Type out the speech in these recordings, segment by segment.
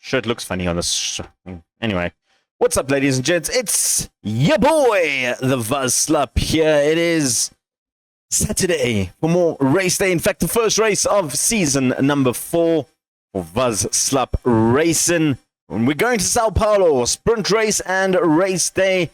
shirt looks funny on this. Anyway, what's up, ladies and gents? It's your boy, the Vazslap here. It is Saturday for more race day. In fact, the first race of season number 4 for Vazslap Racing. We're going to Sao Paulo, sprint race and race day.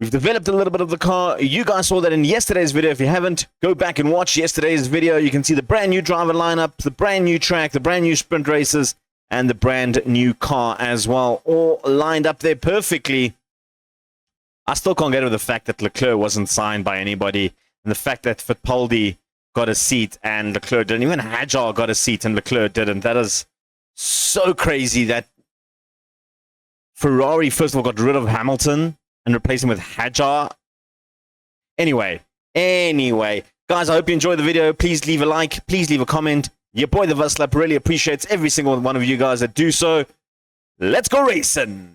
We've developed a little bit of the car. You guys saw that in yesterday's video. If you haven't, go back and watch yesterday's video. You can see the brand new driver lineup, the brand new track, the brand new sprint races, and the brand new car as well, all lined up there perfectly. I still can't get over the fact that Leclerc wasn't signed by anybody, and the fact that Fittipaldi got a seat and Leclerc didn't. Even Hajar got a seat and Leclerc didn't. That is so crazy that Ferrari, first of all, got rid of Hamilton and replace him with Hajar. Anyway, guys, I hope you enjoyed the video. Please leave a like, please leave a comment. Your boy the Vazslap really appreciates every single one of you guys that do so. Let's go racing!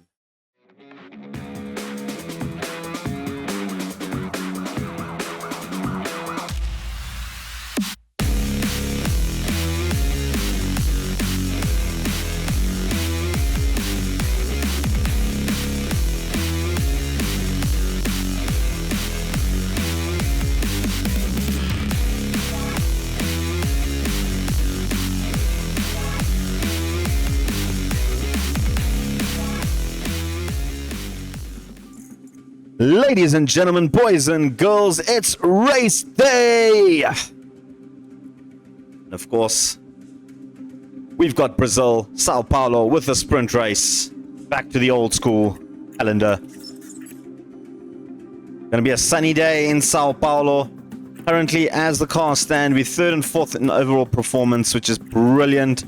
Ladies and gentlemen, boys and girls, it's race day! And of course, we've got Brazil, Sao Paulo with the sprint race. Back to the old school calendar. Gonna be a sunny day in Sao Paulo. Currently, as the cars stand, we're 3rd and 4th in overall performance, which is brilliant.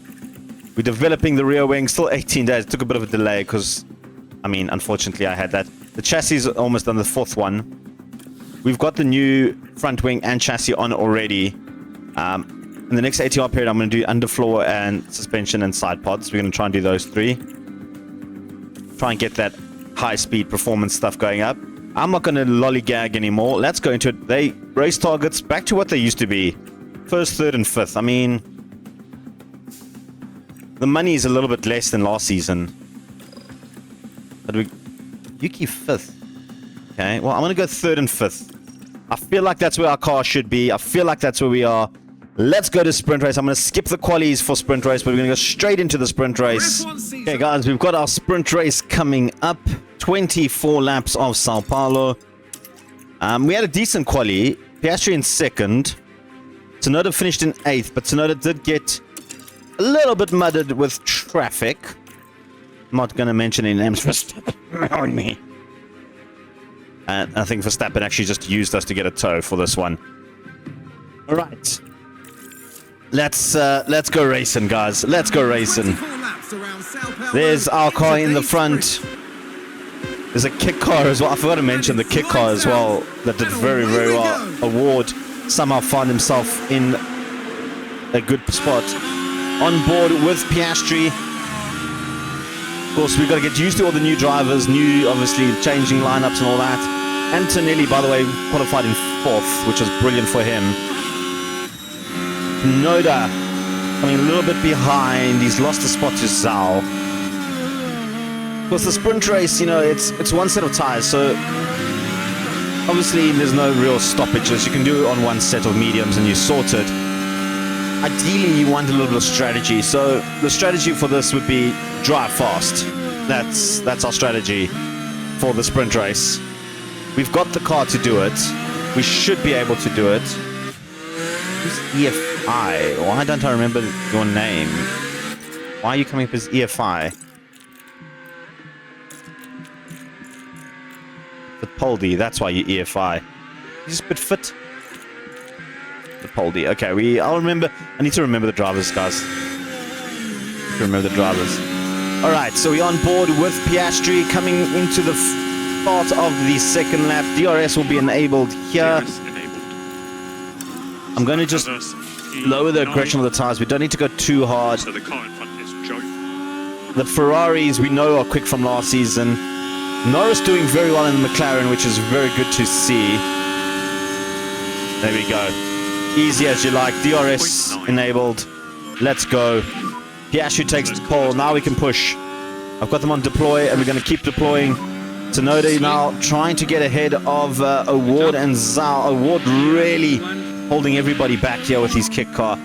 We're developing the rear wing, still 18 days. It took a bit of a delay because, I mean, unfortunately I had that. The chassis is almost on the 4th one. We've got the new front wing and chassis on already. In the next ATR period, I'm going to do underfloor and suspension and side pods. We're going to try and do those 3. Try and get that high-speed performance stuff going up. I'm not going to lollygag anymore. Let's go into it. They race targets back to what they used to be. 1st, 3rd, and 5th. I mean, the money is a little bit less than last season. But Yuki 5th. Okay, well, I'm going to go 3rd and 5th. I feel like that's where our car should be. I feel like that's where we are. Let's go to sprint race. I'm going to skip the qualies for sprint race, but we're going to go straight into the sprint race. Okay, guys, we've got our sprint race coming up. 24 laps of Sao Paulo. We had a decent quali. Piastri in 2nd. Tsunoda finished in 8th, but Tsunoda did get a little bit muddled with traffic. I'm not going to mention any names for Verstappen on me. And I think Verstappen actually just used us to get a tow for this one. All right. Let's go racing, guys. Let's go racing. There's our car in the front. There's a kick car as well. I forgot to mention the kick car as well. That did very, very well. Award somehow found himself in a good spot. On board with Piastri. Of course, we've got to get used to all the new drivers, obviously, changing lineups and all that. Antonelli, by the way, qualified in 4th, which was brilliant for him. Noda coming a little bit behind. He's lost a spot to Zhao. Of course, the sprint race, you know, it's one set of tires, so obviously there's no real stoppages. You can do it on one set of mediums and you're sorted. Ideally, you want a little bit of strategy. So the strategy for this would be drive fast. That's our strategy for the sprint race. We've got the car to do it. We should be able to do it. Who's EFI? Why don't I remember your name? Why are you coming up as EFI? Fittipaldi, that's why you EFI. He's a bit fit. Fittipaldi. Okay, I need to remember the drivers, guys. Remember the drivers. Alright, so we're on board with Piastri coming into the start of the 2nd lap. DRS will be enabled here. I'm going to just lower the aggression of the tires. We don't need to go too hard. So the car in front is joke. The Ferraris we know are quick from last season. Norris doing very well in the McLaren, which is very good to see. There we go. Easy as you like. DRS enabled. Let's go. Piastri takes the pole. Now we can push. I've got them on deploy, and we're going to keep deploying. Tsunoda now trying to get ahead of Award and Zal. Award really holding everybody back here with his kick car.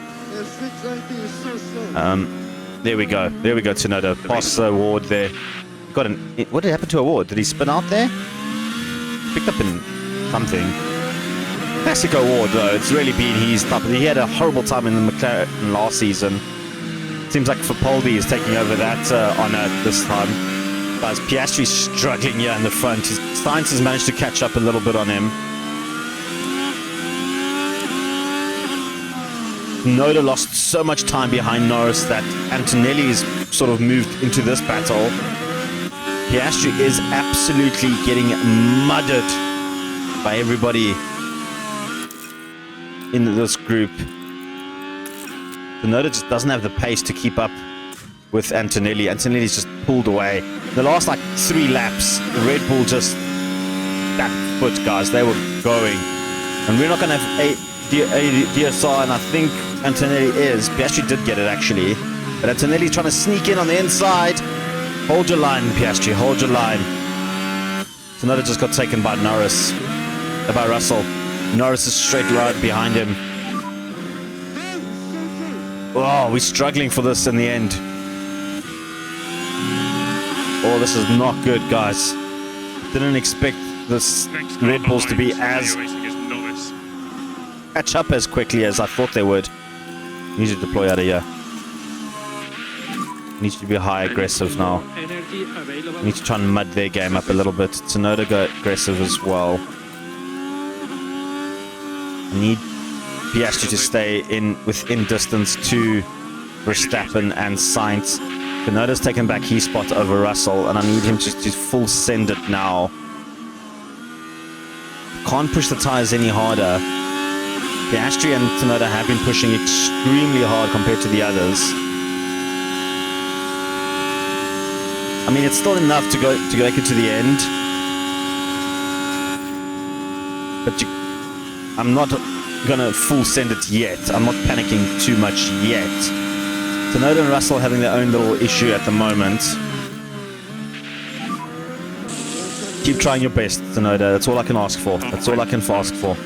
There we go. There we go, Tsunoda. Pass Award there. Got an. What did happen to Award? Did he spin out there? Picked up in something. Classic Award though. It's really been his type. He had a horrible time in the McLaren last season. Seems like Fapoldi is taking over that honor this time. Guys, Piastri's struggling here in the front. Sainz has managed to catch up a little bit on him. Noda lost so much time behind Norris that Antonelli's sort of moved into this battle. Piastri is absolutely getting mudded by everybody in this group. Noda just doesn't have the pace to keep up with Antonelli. Antonelli's just pulled away. The last like 3 laps, the Red Bull just that foot, guys. They were going, and we're not going to have a DSR, and I think Antonelli is. Piastri did get it actually, but Antonelli's trying to sneak in on the inside. Hold your line, Piastri. Hold your line. Tsunoda just got taken by Norris, by Russell. Norris is straight right behind him. Oh, we're struggling for this in the end. Oh, this is not good, guys. Didn't expect this Red Bulls to be as catch up as quickly as I thought they would. Need to deploy out of here. Needs to be high aggressive now. Need to try and mud their game up a little bit. Tsunoda go aggressive as well. I need Piastri to stay within distance to Verstappen and Sainz. Tsunoda's taken back his spot over Russell, and I need him to full send it now. Can't push the tires any harder. Piastri and Tsunoda have been pushing extremely hard compared to the others. I mean, it's still enough to make it to the end, but I'm not gonna full send it yet. I'm not panicking too much yet. Tsunoda and Russell having their own little issue at the moment. Keep trying your best, Tsunoda. That's all I can ask for. That's all I can ask for.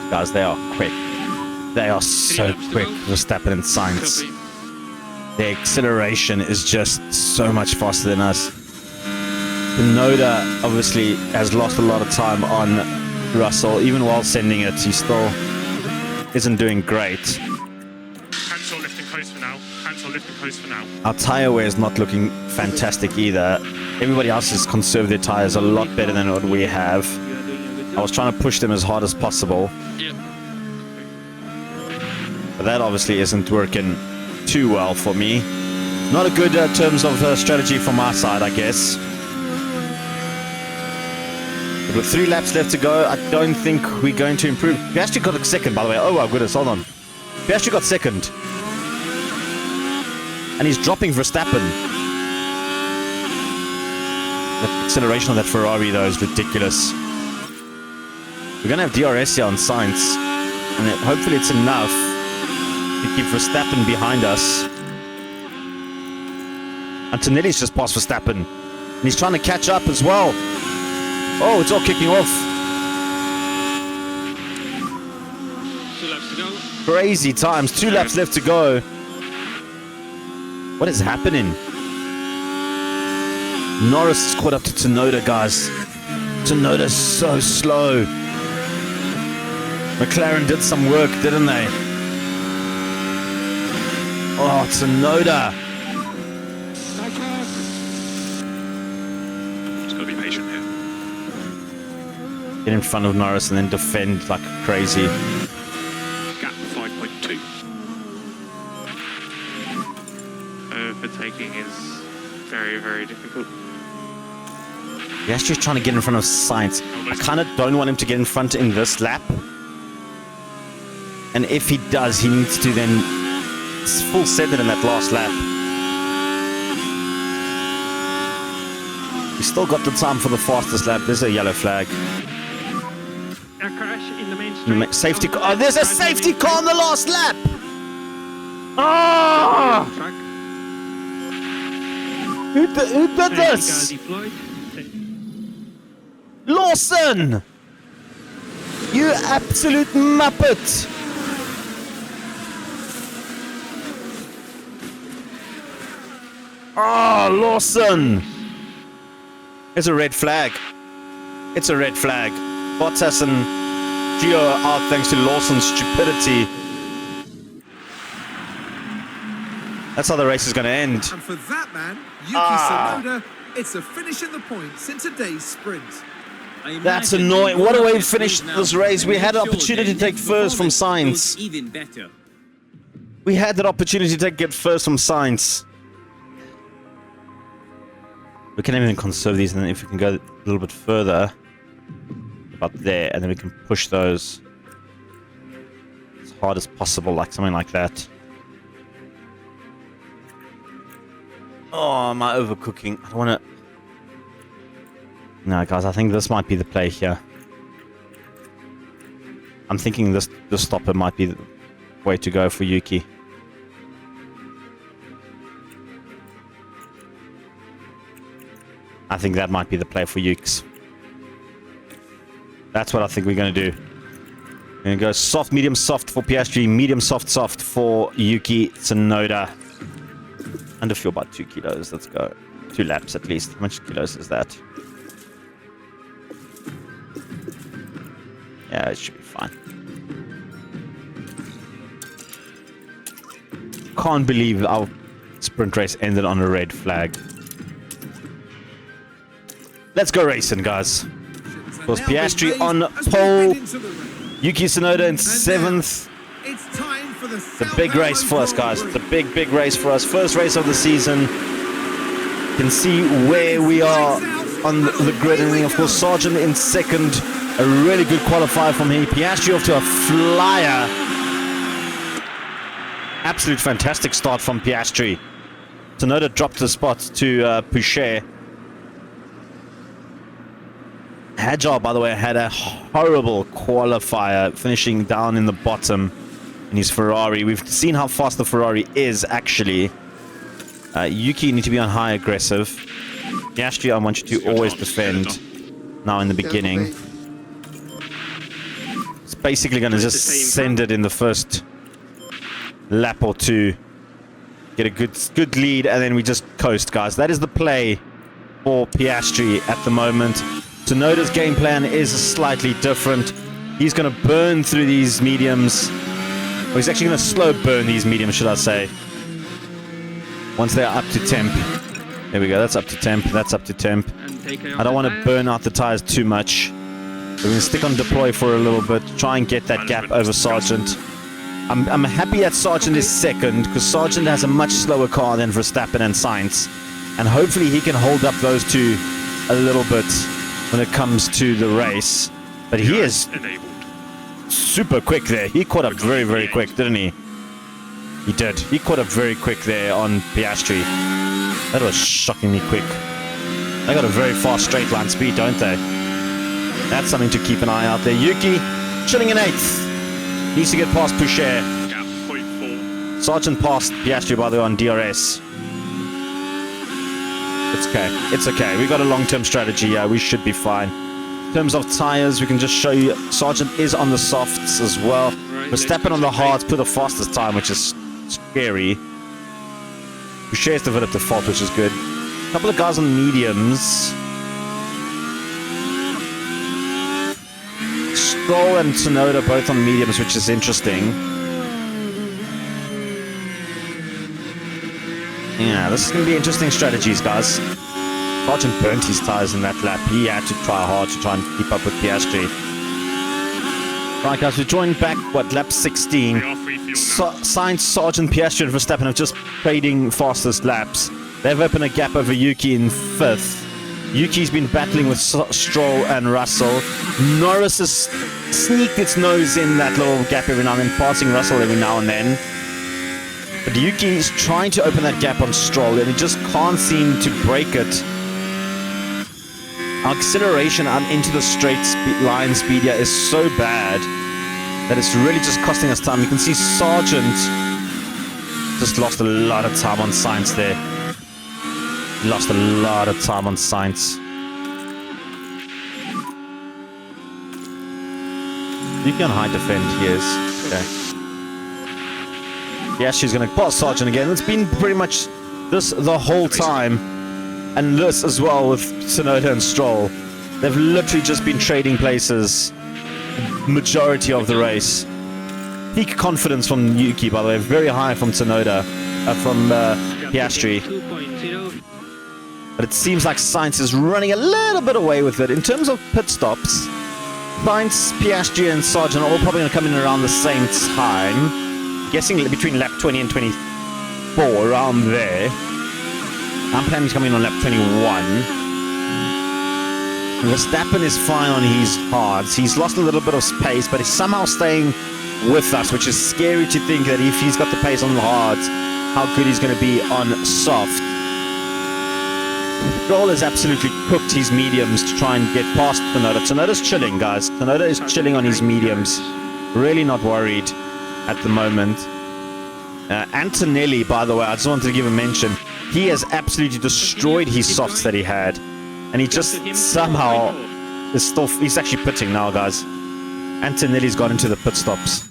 Guys, they are quick. They are so quick, Verstappen and Sainz. Their acceleration is just so much faster than us. Tsunoda obviously has lost a lot of time on Russell. Even while sending it, he still isn't doing great. Cancel lift and coast for now. Cancel lift and coast for now. Our tyre wear is not looking fantastic either. Everybody else has conserved their tyres a lot better than what we have. I was trying to push them as hard as possible. But that obviously isn't working too well for me. Not a good terms of strategy from our side, I guess. But with 3 laps left to go, I don't think we're going to improve. Piastri got a second, by the way. Oh my goodness, hold on. Piastri got second. And he's dropping Verstappen. The acceleration of that Ferrari, though, is ridiculous. We're going to have DRS here on Sainz. And hopefully it's enough to keep Verstappen behind us. Antonelli's just passed Verstappen. And he's trying to catch up as well. Oh, it's all kicking off. 2 laps to go. Crazy times. 2 laps left to go. What is happening? Norris is caught up to Tsunoda, guys. Tsunoda's so slow. McLaren did some work, didn't they? Oh, Tsunoda. Just gotta be patient here. Get in front of Norris and then defend like crazy. Gap 5.2. Overtaking is very, very difficult. Piastri's trying to get in front of Sainz. I kind of don't want him to get in front in this lap. And if he does, he needs to then full send it in that last lap. We still got the time for the fastest lap. There's a yellow flag. A crash in the main straight. Safety car. Oh, there's a safety car on the last lap. Oh! Who did this? Lawson! You absolute muppet! Oh, Lawson! It's a red flag. It's a red flag. Bottas and Gio are out thanks to Lawson's stupidity. That's how the race is going to end. And for that man, Yuki Tsunoda, it's a finish in the points in today's sprint. That's annoying. What a way to finish this race. We had an opportunity to take first from Sainz. Even better. We had that opportunity to get first from Sainz. We can even conserve these, and then if we can go a little bit further, about there, and then we can push those as hard as possible, like something like that. Oh, am I overcooking? I don't want to... No, guys, I think this might be the play here. I'm thinking this stopper might be the way to go for Yuki. I think that might be the play for Ukes. That's what I think we're going to do. We're going to go soft, medium, soft for Piastri, medium, soft, soft for Yuki Tsunoda. Under fuel by 2 kilos. Let's go. 2 laps at least. How much kilos is that? Yeah, it should be fine. Can't believe our sprint race ended on a red flag. Let's go racing, guys. Of course, Piastri on pole. Yuki Tsunoda in 7th. The big race for us, guys. The big race for us. First race of the season. You can see where we are on the grid. And of course, Sargent in 2nd. A really good qualifier from him. Piastri off to a flyer. Absolute fantastic start from Piastri. Tsunoda dropped the spot to Pouchet. Hadjar, by the way, had a horrible qualifier, finishing down in the bottom in his Ferrari. We've seen how fast the Ferrari is, actually. Yuki, you need to be on high aggressive. Piastri, I want you to always defend now in the beginning. It's basically going to just send it in the first lap or two. Get a good lead, and then we just coast, guys. That is the play for Piastri at the moment. Tsunoda's game plan is slightly different. He's going to burn through these mediums. Or he's actually going to slow burn these mediums, should I say. Once they're up to temp. There we go. That's up to temp. That's up to temp. I don't want to burn out the tires too much. We're going to stick on deploy for a little bit. Try and get that gap over Sargent. I'm happy that Sargent is 2nd, because Sargent has a much slower car than Verstappen and Sainz. And hopefully he can hold up those two a little bit when it comes to the race. But he is super quick there. He caught up very quick, didn't he? He did. He caught up very quick there on Piastri. That was shockingly quick. They got a very fast straight line speed, don't they? That's something to keep an eye out there. Yuki chilling in 8th. Needs to get past Pouchet. Gap 0.4. Sargent passed Piastri, by the way, on DRS. It's okay. It's okay. We got a long-term strategy. Yeah, we should be fine. In terms of tires, we can just show you Sargent is on the softs as well. Verstappen on the hards, put the fastest time, which is scary. Boucher's developed the fault, which is good. A couple of guys on mediums. Stroll and Tsunoda both on mediums, which is interesting. Yeah, this is going to be interesting strategies, guys. Sargent burnt his tires in that lap. He had to try hard to try and keep up with Piastri. Right, guys, we're joined back, lap 16. Sainz, Sargent, Piastri, and Verstappen have just trading fastest laps. They've opened a gap over Yuki in 5th. Yuki's been battling with Stroll and Russell. Norris has sneaked its nose in that little gap every now and then, passing Russell every now and then. But Yuki's trying to open that gap on Stroll, and he just can't seem to break it. Our acceleration into the straight line speed here is so bad that it's really just costing us time. You can see Sergeant just lost a lot of time on science there. Lost a lot of time on science. You can high defend, yes. Okay. Yeah, she's going to pass Sergeant again. It's been pretty much this the whole time. And this as well with Tsunoda and Stroll. They've literally just been trading places majority of the race. Peak confidence from Yuki, by the way, very high from Tsunoda, from Piastri. But it seems like Sainz is running a little bit away with it. In terms of pit stops, Sainz, Piastri and Sargent are all probably going to come in around the same time. Guessing between lap 20 and 24, around there. I'm planning to come in on lap 21. Verstappen is fine on his hards. He's lost a little bit of pace, but he's somehow staying with us, which is scary to think that if he's got the pace on the hards, how good he's going to be on soft. Stroll has absolutely cooked his mediums to try and get past Tsunoda. Tsunoda's chilling, guys. Tsunoda is chilling on his mediums. Really not worried at the moment. Antonelli, by the way, I just wanted to give a mention. He has absolutely destroyed his softs that he had. And he just somehow is still... He's actually pitting now, guys. Antonelli's got into the pit stops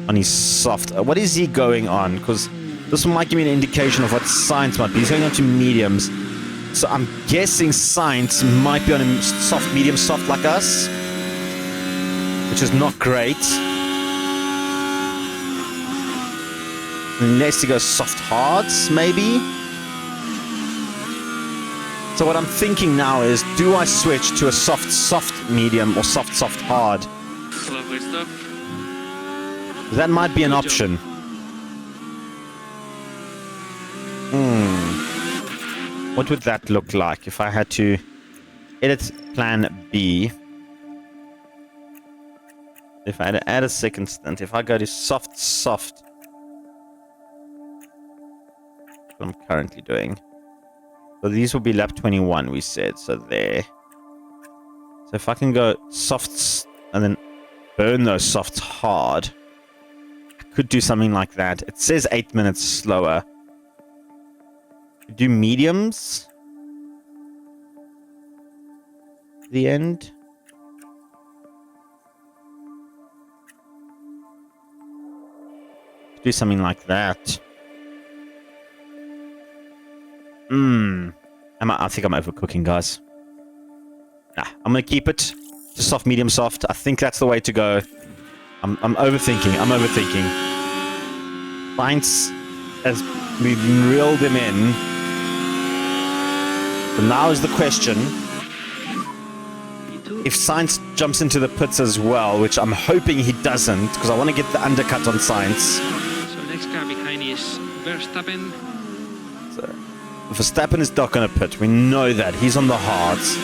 on his soft. What is he going on? Because this might give me an indication of what Sainz might be. He's going on to mediums. So I'm guessing Sainz might be on a soft, medium, soft like us. Which is not great. Unless he goes soft hards, maybe. So what I'm thinking now is, do I switch to a soft, soft medium or soft, soft hard? Lovely stuff. That might be an option. What would that look like if I had to edit plan B? If I had to add a second stint, if I go to soft, soft, what I'm currently doing. So these will be lap 21, we said. So there. So if I can go softs and then burn those softs hard, I could do something like that. It says 8 minutes slower. Do mediums. The end. Do something like that. I think I'm overcooking, guys. Nah, I'm gonna keep it to soft, medium, soft. I think that's the way to go. I'm overthinking. Sainz, as we've reeled him in. So now is the question. If Sainz jumps into the pits as well, which I'm hoping he doesn't, because I want to get the undercut on Sainz. So next car behind is Verstappen. So Verstappen is not going to pit. We know that. He's on the hards.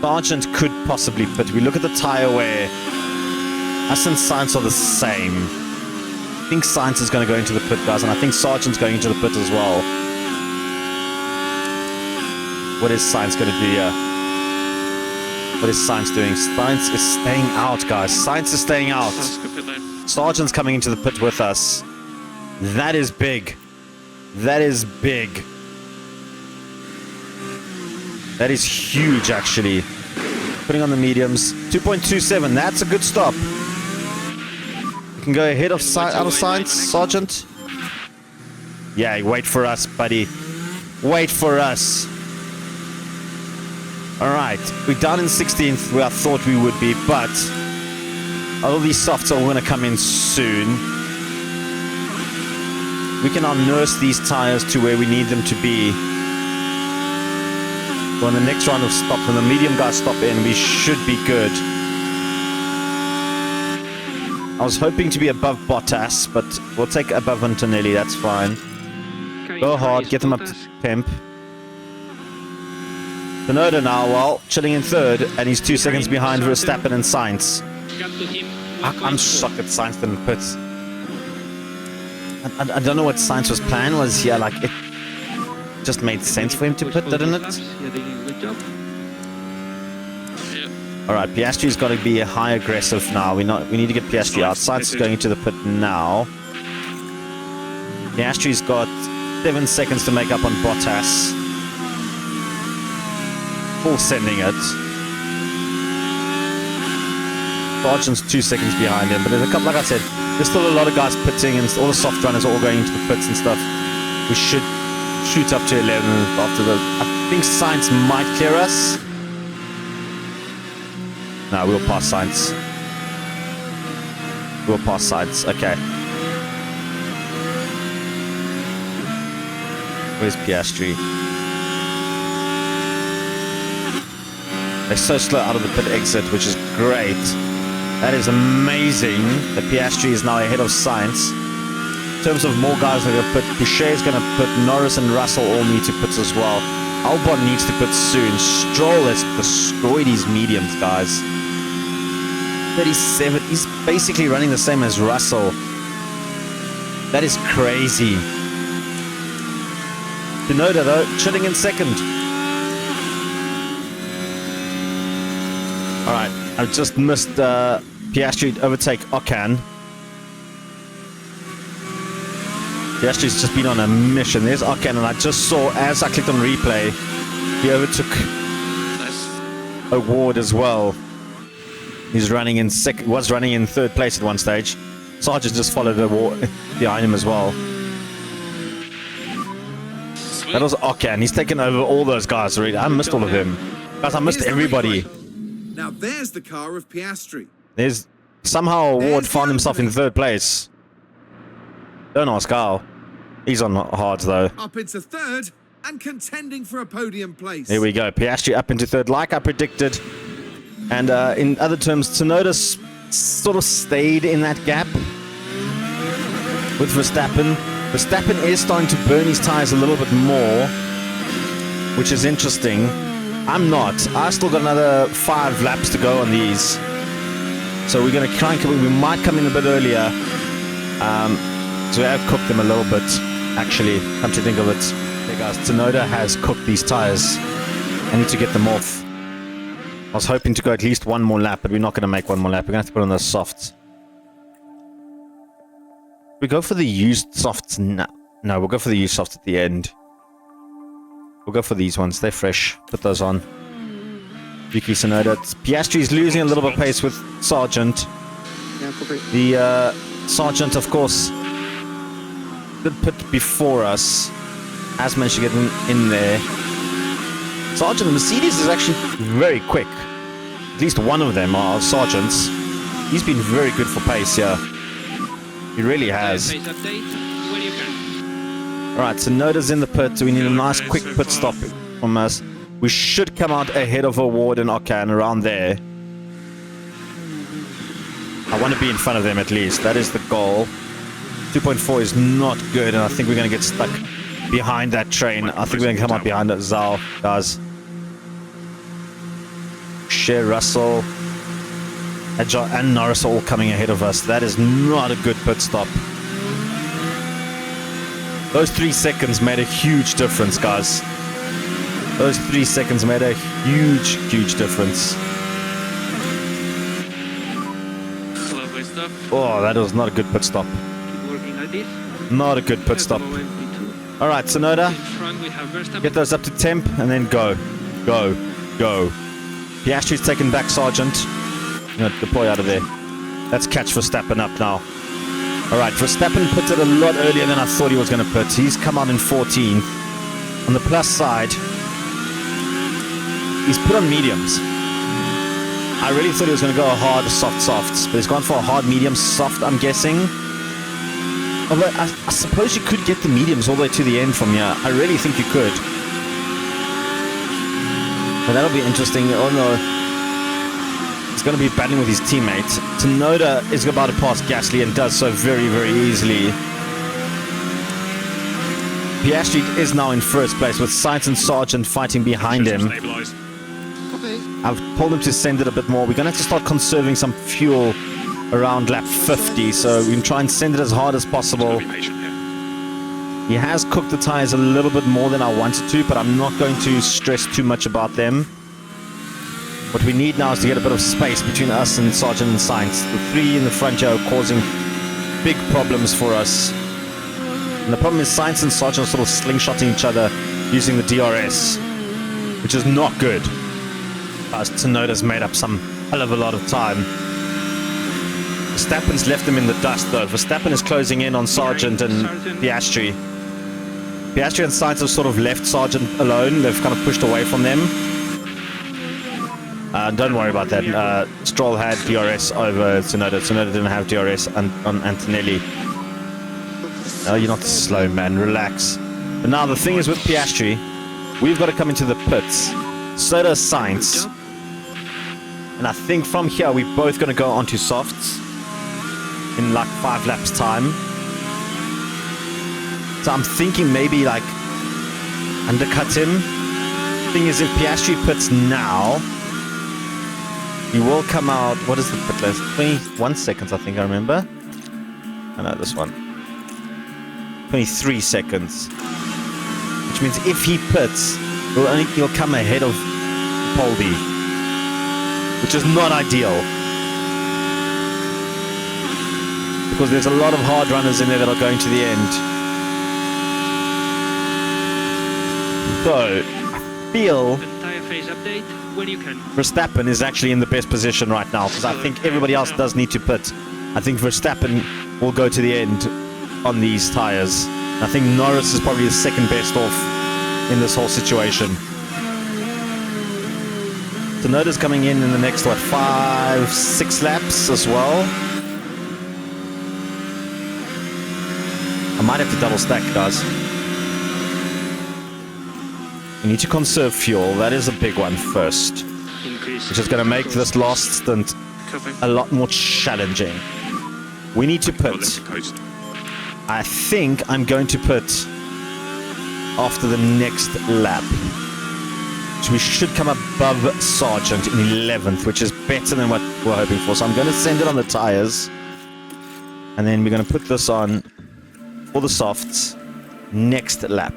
Sargent could possibly pit. We look at the tyre wear. Us and Sainz are the same. I think Sainz is going to go into the pit, guys, and I think Sargent's going into the pit as well. What is Sainz going to do here? What is Sainz doing? Sainz is staying out, guys. Sainz is staying out. Sargent's coming into the pit with us. That is big. That is big. That is huge, actually. Putting on the mediums. 2.27. That's a good stop. You can go ahead of out of Sainz, Sargent. Yeah, wait for us, buddy. Wait for us. Alright. We're down in 16th where I thought we would be, but all these softs are going to come in soon. We can now nurse these tires to where we need them to be. When the next round of stop, when the medium guys stop in, we should be good. I was hoping to be above Bottas, but we'll take above Antonelli, that's fine. Go hard, get them up to temp. Tsunoda now, well, chilling in third, and he's 2 seconds behind Verstappen and Sainz. I'm shocked that Sainz didn't pit. I don't know what Sainz's plan was here, like, it just made sense for him to pit, didn't it? Alright, Piastri's got to be high aggressive now. We need to get Piastri out. Sainz is going into the pit now. Piastri's got 7 seconds to make up on Bottas. Full sending it. Sargent's 2 seconds behind him, but there's a couple, like I said, there's still a lot of guys pitting and all the soft runners are all going into the pits and stuff. We should shoot up to 11 after the... I think Sainz might clear us. No, we'll pass Sainz. We'll pass Sainz. Okay. Where's Piastri? They're so slow out of the pit exit, which is great. That is amazing. The Piastri is now ahead of Sainz. In terms of more guys that are going to pit, Boucher is going to put. Norris and Russell all need to pit as well. Albon needs to pit soon. Stroll has destroyed his mediums, guys. 37. He's basically running the same as Russell. That is crazy. Tsunoda, though, chilling in second. Alright, I've just missed Piastri overtake Ocon. Piastri's just been on a mission. There's Ocon, and I just saw, as I clicked on replay, he overtook a Ward as well. He's running in was running in third place at one stage. Sargent just followed a Ward behind him as well. That was Ocon. He's taken over all those guys already. I missed all of them. Guys, I missed everybody. Now there's the car of Piastri. There's somehow Ward found himself in third place. Don't ask how. He's on hard though. Up into third and contending for a podium place. Here we go. Piastri up into third, like I predicted. And in other terms, Tsunoda sort of stayed in that gap with Verstappen. Verstappen is starting to burn his tires a little bit more, which is interesting. I'm not. I still got another 5 laps to go on these. So we're going to try and come in. We might come in a bit earlier. So we have cooked them a little bit, actually, come to think of it. Hey guys, Tsunoda has cooked these tires. I need to get them off. I was hoping to go at least one more lap, but we're not going to make one more lap. We're going to have to put on those softs. We go for the used softs now. No, we'll go for the used softs at the end. We'll go for these ones. They're fresh. Put those on. Yuki Tsunoda. Piastri's losing a little bit of pace with Sargent. The Sargent, of course, did pit before us. Has managed to get in there. Sargent, the Mercedes is actually very quick. At least one of them are Sargent's. He's been very good for pace here. He really has. Alright, so Tsunoda's in the pit. We need a nice quick pit stop from us. We should come out ahead of Ward and Ocon around there. I want to be in front of them at least. That is the goal. 2.4 is not good, and I think we're going to get stuck behind that train. I think we're going to come out behind that Zal, guys. Share Russell, and Norris all coming ahead of us. That is not a good pit stop. Those 3 seconds made a huge difference, guys. Those 3 seconds made a huge, huge difference. Lovely stuff. Oh, that was not a good pit stop. Keep working like this. Not a good pit stop. Alright, Tsunoda. In front we have Verstappen. Get those up to temp and then go. Go. Go. Piastri's taken back Sargent. I'm going to deploy out of there. Let's catch Verstappen up now. Alright, Verstappen pitted a lot earlier than I thought he was going to pit. He's come out in 14th. On the plus side, he's put on mediums. I really thought he was going to go a hard, soft, softs, but he's gone for a hard, medium, soft, I'm guessing. Although, I suppose you could get the mediums all the way to the end from here. I really think you could. But that'll be interesting. Oh no. He's going to be battling with his teammate. Tsunoda is about to pass Gasly and does so very, very easily. Piastri is now in first place with Sainz and Sargent fighting behind him. I've told him to send it a bit more. We're going to have to start conserving some fuel around lap 50, so we can try and send it as hard as possible. He has cooked the tires a little bit more than I wanted to, but I'm not going to stress too much about them. What we need now is to get a bit of space between us and Sargent and Sainz. The three in the front here are causing big problems for us. And the problem is Sainz and Sargent are sort of slingshotting each other using the DRS, which is not good. As Tsunoda's made up some hell of a lot of time. Verstappen's left them in the dust though. Verstappen is closing in on Sargent and Piastri. Piastri and Sainz have sort of left Sargent alone. They've kind of pushed away from them. Don't worry about that. Stroll had DRS over Tsunoda. Tsunoda didn't have DRS on Antonelli. No, you're not slow, man. Relax. But now the thing is with Piastri, we've got to come into the pits. So does Sainz. And I think from here we're both going to go onto softs in like 5 laps time. So I'm thinking maybe like undercut him. Thing is, if Piastri pits now, he will come out. What is the pit list? 21 seconds, I think I remember. I know this one. 23 seconds. Which means if he pits, he'll come ahead of Poldy, which is not ideal. Because there's a lot of hard runners in there that are going to the end. So, I feel Entire phase update when you can. Verstappen is actually in the best position right now, because I think everybody else does need to pit. I think Verstappen will go to the end on these tires. I think Norris is probably the second best off in this whole situation. Tsunoda's coming in the next, what, 5-6 laps as well. I might have to double stack, guys. We need to conserve fuel. That is a big one first, which is going to make this last stint a lot more challenging. We need to pit. I think I'm going to pit after the next lap. So we should come above Sargent in 11th, which is better than what we're hoping for. So I'm going to send it on the tires. And then we're going to put this on for the softs next lap.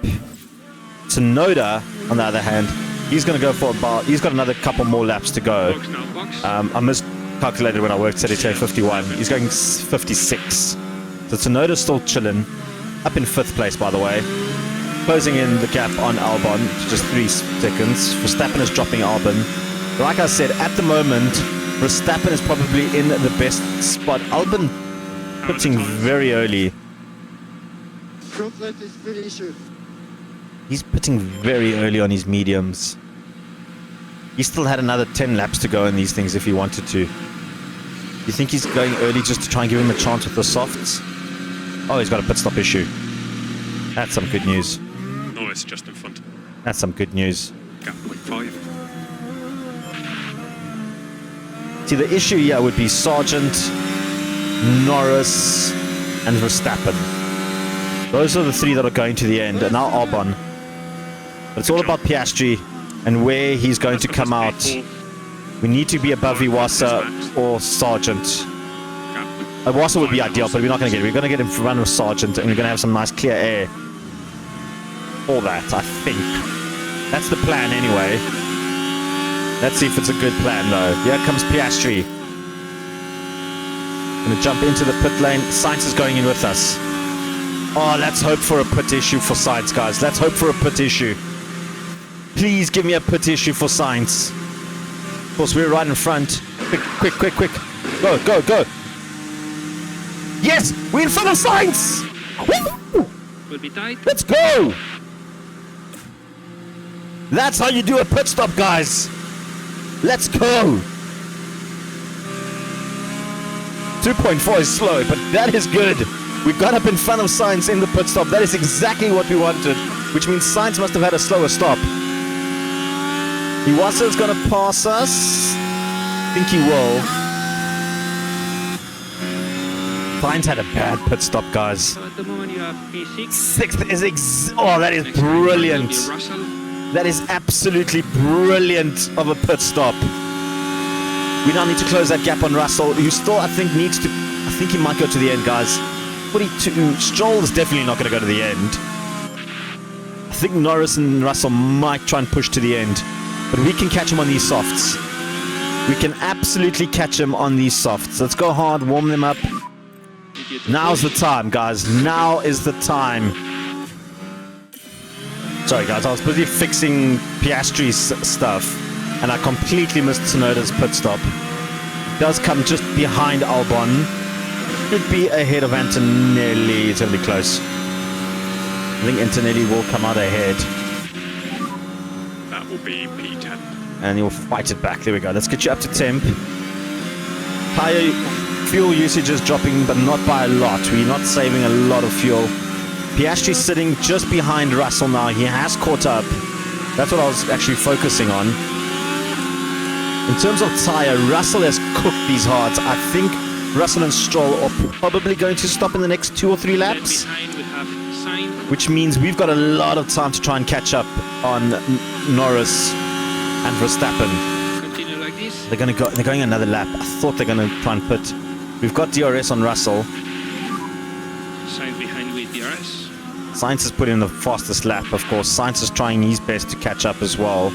Tsunoda, on the other hand, he's going to go for about... He's got another couple more laps to go. I miscalculated when I worked at 51. He's going 56. So Tsunoda's still chilling. Up in 5th place, by the way. Closing in the gap on Albon to just 3 seconds. Verstappen is dropping Albon. Like I said, at the moment, Verstappen is probably in the best spot. Albon pitting very early. He's pitting very early on his mediums. He still had another 10 laps to go in these things if he wanted to. You think he's going early just to try and give him a chance with the softs? Oh, he's got a pit stop issue. That's some good news. No, it's just in front. That's some good news. Gap like 5. See, the issue here would be Sargent, Norris, and Verstappen. Those are the 3 that are going to the end, and now Albon. But it's all about Piastri and where he's going to come out. We need to be above Iwasa or Sargent. Iwasa would be ideal, but we're not going to get it. We're going to get in front of Sargent, and we're going to have some nice clear air. All that, I think. That's the plan anyway. Let's see if it's a good plan, though. Here comes Piastri. Going to jump into the pit lane. Sainz is going in with us. Oh, let's hope for a pit issue for Sainz, guys. Let's hope for a pit issue. Please give me a pit issue for Sainz. Of course, we're right in front. Quick, quick, quick, quick. Go, go, go. Yes! We're in front of Sainz! Woo! Will be tight. Let's go! That's how you do a pit stop, guys. Let's go. 2.4 is slow, but that is good. We got up in front of Sainz in the pit stop. That is exactly what we wanted, which means Sainz must have had a slower stop. Iwasa is going to pass us. I think he will. Sainz had a bad pit stop, guys. So at the moment you have P6. 6th is oh, that is brilliant. That is absolutely brilliant of a pit stop. We now need to close that gap on Russell, who still, I think, needs to... I think he might go to the end, guys. 42. Stroll is definitely not going to go to the end. I think Norris and Russell might try and push to the end. But we can catch him on these softs. We can absolutely catch him on these softs. Let's go hard, warm them up. Now's the time, guys. Now is the time. Sorry, guys. I was busy fixing Piastri's stuff, and I completely missed Tsunoda's pit stop. Does come just behind Albon. Should be ahead of Antonelli. It's going to be close. I think Antonelli will come out ahead. That will be P10. And he'll fight it back. There we go. Let's get you up to temp. Tire fuel usage is dropping, but not by a lot. We're not saving a lot of fuel. Piastri's sitting just behind Russell now. He has caught up. That's what I was actually focusing on. In terms of tire, Russell has cooked these hards. I think Russell and Stroll are probably going to stop in the next 2 or 3 laps. Behind we have Sainz. Which means we've got a lot of time to try and catch up on Norris and Verstappen. Continue like this. They're going another lap. I thought they're going to try and put. We've got DRS on Russell. Sainz behind with DRS. Sainz has put in the fastest lap, of course. Sainz is trying his best to catch up as well.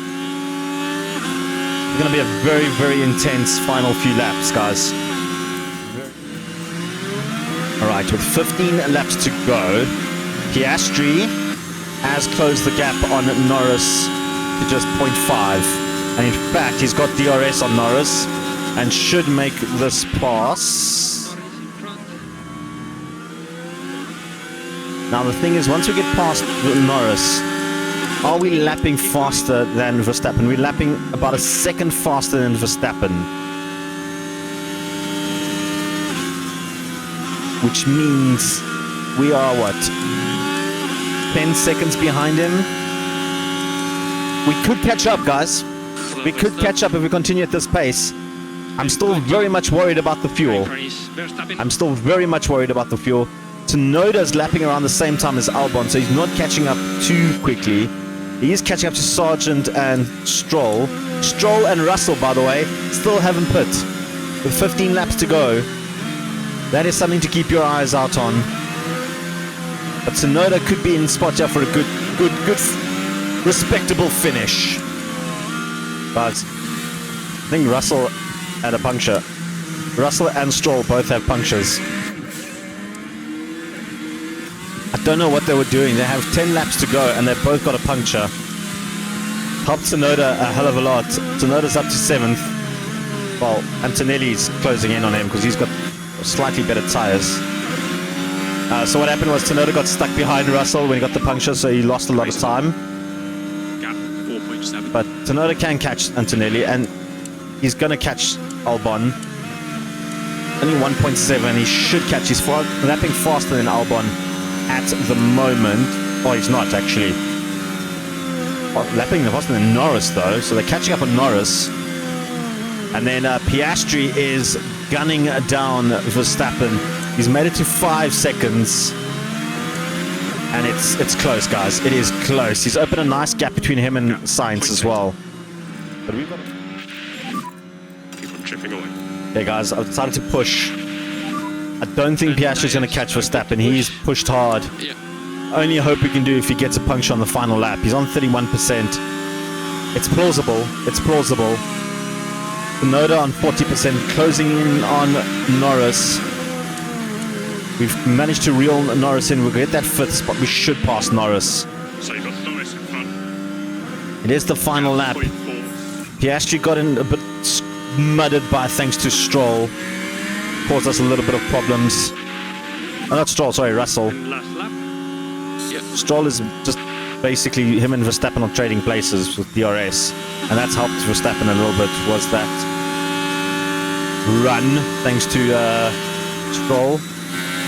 It's going to be a very, very intense final few laps, guys. Alright, with 15 laps to go, Piastri has closed the gap on Norris to just 0.5. And in fact, he's got DRS on Norris and should make this pass. Norris in front. Now the thing is, once we get past Norris, are we lapping faster than Verstappen? We're lapping about a second faster than Verstappen. Which means we are, what, 10 seconds behind him? We could catch up, guys. We could catch up if we continue at this pace. I'm still very much worried about the fuel. I'm still very much worried about the fuel. Tsunoda's lapping around the same time as Albon, so he's not catching up too quickly. He is catching up to Sargent and Stroll. Stroll and Russell, by the way, still haven't pit. With 15 laps to go. That is something to keep your eyes out on. But Tsunoda could be in spot here for a good, respectable finish. But I think Russell had a puncture. Russell and Stroll both have punctures. I don't know what they were doing. They have 10 laps to go and they've both got a puncture. Helped Tsunoda a hell of a lot. Tsunoda's up to 7th. Well, Antonelli's closing in on him because he's got slightly better tires. So what happened was Tsunoda got stuck behind Russell when he got the puncture, so he lost a lot of time. Gap 4.7. But Tsunoda can catch Antonelli, and he's going to catch Albon. Only 1.7. He should catch. He's lapping faster than Albon at the moment. Oh, he's not, actually. Lapping faster than Norris, though. So they're catching up on Norris. And then Piastri is gunning down Verstappen. He's made it to 5 seconds. And it's close, guys. It is close. He's opened a nice gap between him and Sainz as well. But we've got to Keep on chipping away. Okay, guys, I've decided to push. I don't think Piastri's going to catch Verstappen. He's pushed hard. Yeah. Only hope we can do if he gets a puncture on the final lap. He's on 31%. It's plausible. It's plausible. Tsunoda on 40%, closing in on Norris. We've managed to reel Norris in. We'll get that 5th spot. We should pass Norris. So you've got Norris in front. It is the final lap. 0.4. Piastri got in a bit mudded by thanks to Stroll. Caused us a little bit of problems. Oh, not Stroll, sorry, Russell. And last lap. Yeah. Stroll is just basically him and Verstappen are trading places with DRS. And that's helped Verstappen a little bit, was that run, thanks to Stroll.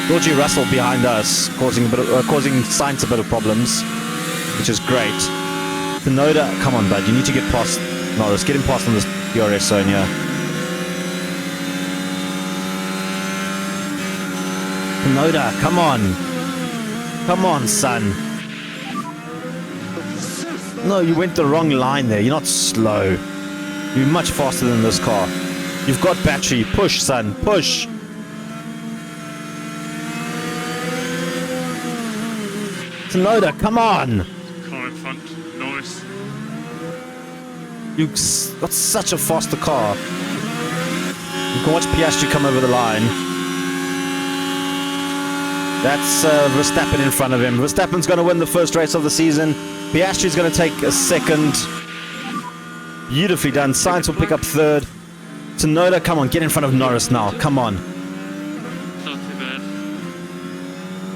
Georgie Russell behind us, causing Sainz a bit of problems, which is great. Tsunoda, come on, bud, you need to get past Norris. Get him past on this DRS zone here. Tsunoda, come on. Come on, son. No, you went the wrong line there. You're not slow. You're much faster than this car. You've got battery. Push, son. Push. Tsunoda, come on. Car in front. Norris. You've got such a faster car. You can watch Piastri come over the line. That's Verstappen in front of him. Verstappen's going to win the first race of the season. Piastri's going to take a second. Beautifully done. Sainz will pick up third. Tsunoda, come on, get in front of Norris now. Come on. Not too bad.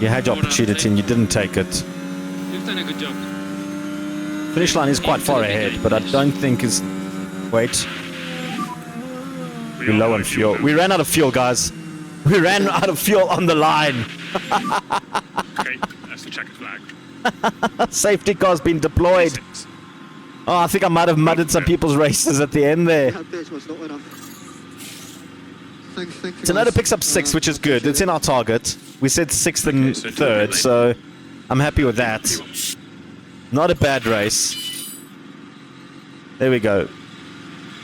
You had your opportunity and you didn't take it. You've done a good job. Finish line is quite far ahead, but I don't think is... Wait. We're low on fuel. We ran out of fuel, guys. We ran out of fuel on the line. Okay, that's the checkered flag. Safety car's been deployed. Oh, I think I might have mudded some people's races at the end there. Tsunoda picks up 6th, which is good. It's in our target. We said 6th and 3rd, so I'm happy with that. Not a bad race. There we go.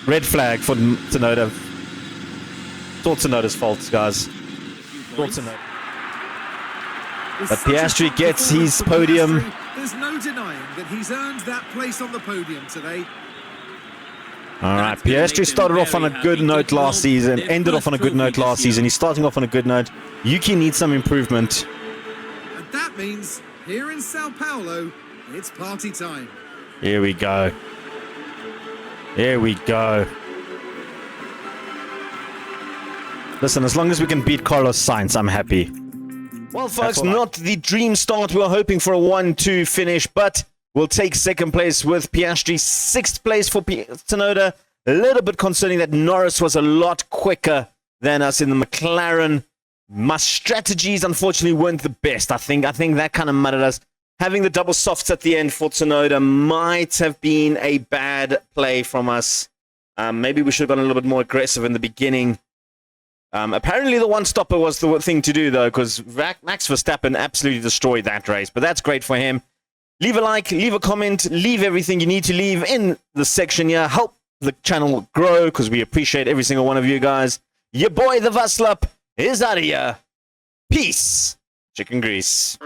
Red flag for Tsunoda. It's all Tsunoda's fault, guys. It's all Tsunoda. But Piastri gets his podium. There's no denying that he's earned that place on the podium today. Alright, Piastri started off on a good note last season, ended off on a good note last season. He's starting off on a good note. Yuki needs some improvement. And that means, here in Sao Paulo, it's party time. Here we go. Here we go. Listen, as long as we can beat Carlos Sainz, I'm happy. Well, folks, not the dream start. We were hoping for a 1-2 finish, but we'll take 2nd place with Piastri. 6th place for Tsunoda. A little bit concerning that Norris was a lot quicker than us in the McLaren. My strategies, unfortunately, weren't the best. I think that kind of muddled us. Having the double softs at the end for Tsunoda might have been a bad play from us. Maybe we should have gone a little bit more aggressive in the beginning. Apparently the one-stopper was the thing to do, though, because Max Verstappen absolutely destroyed that race. But that's great for him. Leave a like, leave a comment, leave everything you need to leave in the section here. Help the channel grow, because we appreciate every single one of you guys. Your boy, the Vazslap, is out of here. Peace. Chicken grease.